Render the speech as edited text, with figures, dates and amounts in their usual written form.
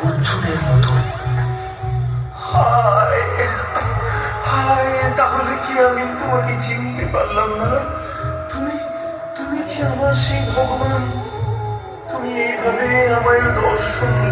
উচ্ছনের মতো। হায় হায়, তাহলে কি আমি তোমাকে চিনতে পারলাম না? তুমি তুমি কি আমার সেই ভগবান? তুমি এইভাবে আমায় দর্শন